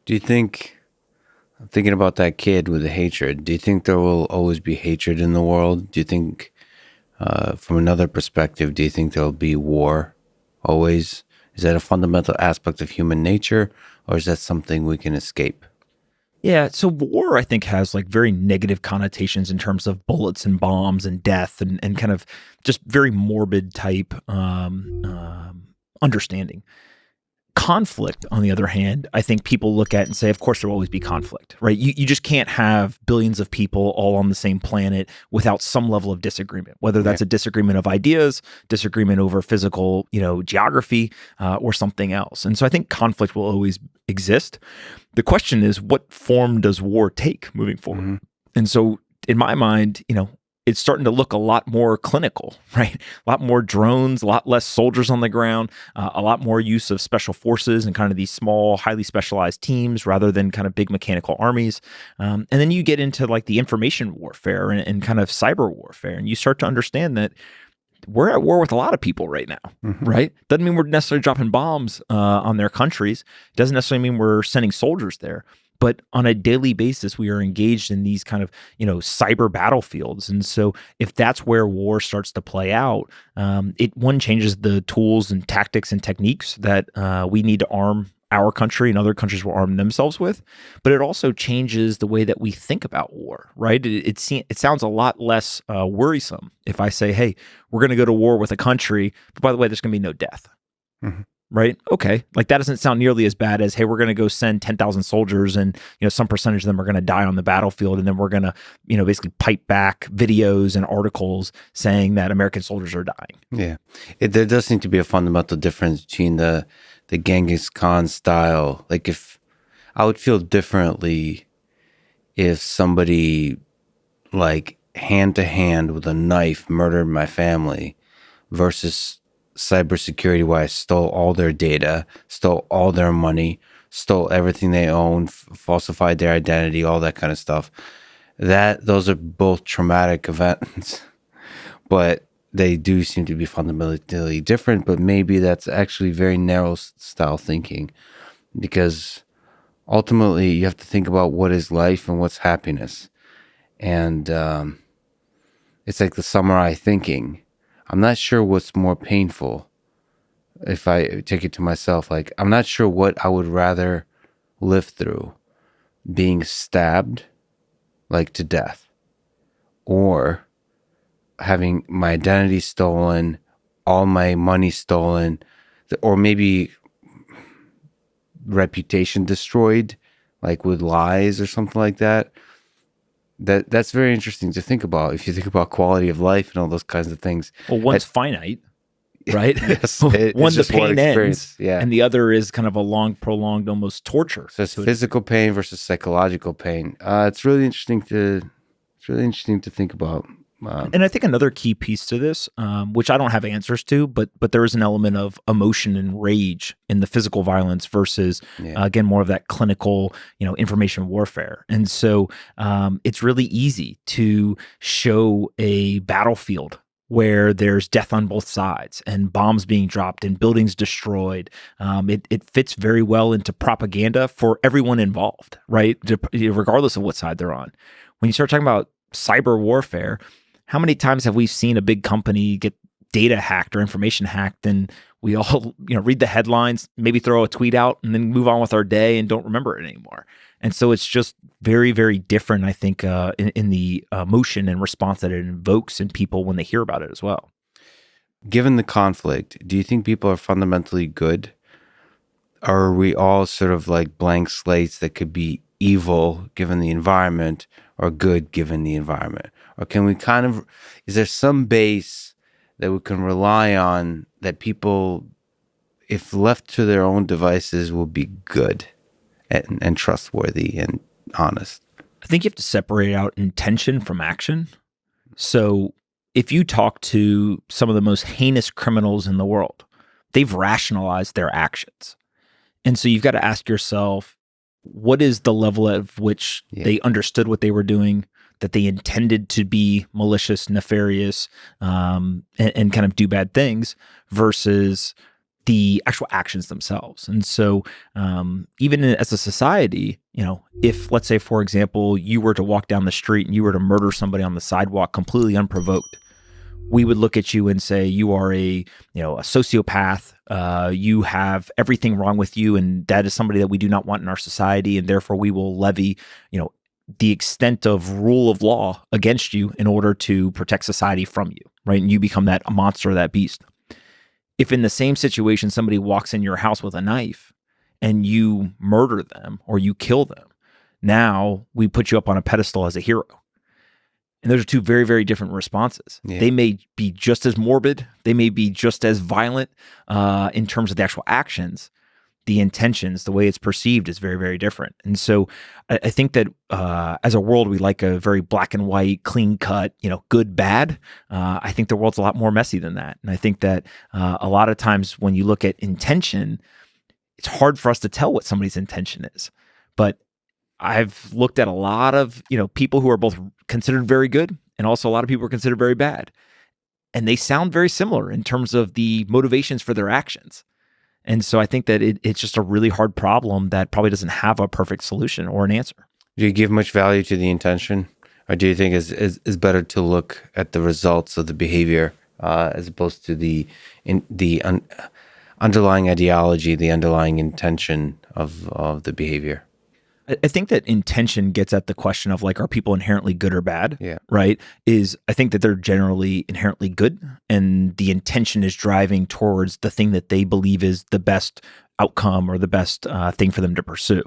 Do you think, thinking about that kid with the hatred, do you think there will always be hatred in the world? Do you think, from another perspective, do you think there'll be war always? Is that a fundamental aspect of human nature, or is that something we can escape? Yeah, so war, I think, has like very negative connotations in terms of bullets and bombs and death and kind of just very morbid type understanding. Conflict, on the other hand, I think people look at and say, of course, there will always be conflict, right? You just can't have billions of people all on the same planet without some level of disagreement, whether that's a disagreement of ideas, disagreement over physical, geography, or something else. And so I think conflict will always exist. The question is, what form does war take moving forward? Mm-hmm. And so in my mind, it's starting to look a lot more clinical, right? A lot more drones, a lot less soldiers on the ground, a lot more use of special forces and kind of these small, highly specialized teams rather than kind of big mechanical armies. And then you get into like the information warfare and kind of cyber warfare, and you start to understand that we're at war with a lot of people right now, mm-hmm. right? Doesn't mean we're necessarily dropping bombs on their countries. Doesn't necessarily mean we're sending soldiers there. But on a daily basis, we are engaged in these kind of, cyber battlefields. And so if that's where war starts to play out, it changes the tools and tactics and techniques that we need to arm our country and other countries will arm themselves with. But it also changes the way that we think about war, right? It sounds a lot less worrisome if I say, hey, we're going to go to war with a country, but by the way, there's going to be no death. Mm-hmm. Right? Okay. Like that doesn't sound nearly as bad as, hey, we're going to go send 10,000 soldiers and, some percentage of them are going to die on the battlefield. And then we're going to, basically pipe back videos and articles saying that American soldiers are dying. Yeah. There does seem to be a fundamental difference between the Genghis Khan style. Like if I would feel differently if somebody like hand to hand with a knife murdered my family versus cybersecurity wise stole all their data, stole all their money, stole everything they own, falsified their identity, all that kind of stuff. Those are both traumatic events, but they do seem to be fundamentally different. But maybe that's actually very narrow style thinking, because ultimately you have to think about what is life and what's happiness. And it's like the samurai thinking. I'm not sure what's more painful if I take it to myself. Like, I'm not sure what I would rather live through, being stabbed like to death, or having my identity stolen, all my money stolen, or maybe reputation destroyed, like with lies or something like that. That's very interesting to think about if you think about quality of life and all those kinds of things. Well, one's finite, right? Yes, one, the pain ends, yeah, and the other is kind of a long, prolonged, almost torture. So it's physical pain versus psychological pain. It's really interesting to think about. And I think another key piece to this, which I don't have answers to, but there is an element of emotion and rage in the physical violence versus, again, more of that clinical, information warfare. And so it's really easy to show a battlefield where there's death on both sides and bombs being dropped and buildings destroyed. It fits very well into propaganda for everyone involved, right? Regardless of what side they're on. When you start talking about cyber warfare, how many times have we seen a big company get data hacked or information hacked, and we all, read the headlines, maybe throw a tweet out, and then move on with our day and don't remember it anymore? And so it's just very, very different, I think, in the emotion and response that it invokes in people when they hear about it as well. Given the conflict, do you think people are fundamentally good? Or are we all sort of like blank slates that could be evil given the environment or good given the environment? Or can we is there some base that we can rely on that people, if left to their own devices, will be good and trustworthy and honest? I think you have to separate out intention from action. So if you talk to some of the most heinous criminals in the world, they've rationalized their actions. And so you've got to ask yourself, what is the level at which they understood what they were doing, that they intended to be malicious, nefarious, and kind of do bad things, versus the actual actions themselves. And so even as a society, if, let's say, for example, you were to walk down the street and you were to murder somebody on the sidewalk completely unprovoked, we would look at you and say you are a sociopath. You have everything wrong with you, and that is somebody that we do not want in our society, and therefore we will levy, the extent of rule of law against you in order to protect society from you, right? And you become that monster, that beast. If in the same situation somebody walks in your house with a knife and you murder them or you kill them, now we put you up on a pedestal as a hero. And those are two very, very different responses. Yeah. They may be just as morbid. They may be just as violent in terms of the actual actions. The intentions, the way it's perceived is very, very different. And so I think that as a world, we like a very black and white, clean cut, good, bad. I think the world's a lot more messy than that. And I think that a lot of times when you look at intention, it's hard for us to tell what somebody's intention is. But I've looked at a lot of, people who are both considered very good and also a lot of people are considered very bad. And they sound very similar in terms of the motivations for their actions. And so I think that it's just a really hard problem that probably doesn't have a perfect solution or an answer. Do you give much value to the intention? Or do you think it's better to look at the results of the behavior as opposed to the underlying ideology, the underlying intention of the behavior? I think that intention gets at the question of are people inherently good or bad? Yeah. Right? I think that they're generally inherently good, and the intention is driving towards the thing that they believe is the best outcome or the best thing for them to pursue.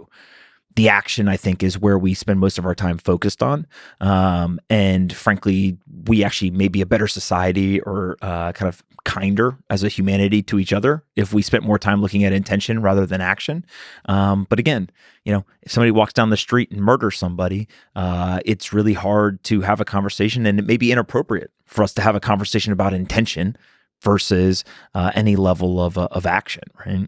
The action, I think, is where we spend most of our time focused on. And frankly, we actually may be a better society or kind of kinder as a humanity to each other if we spent more time looking at intention rather than action. But again, if somebody walks down the street and murders somebody, it's really hard to have a conversation, and it may be inappropriate for us to have a conversation about intention versus any level of action, right?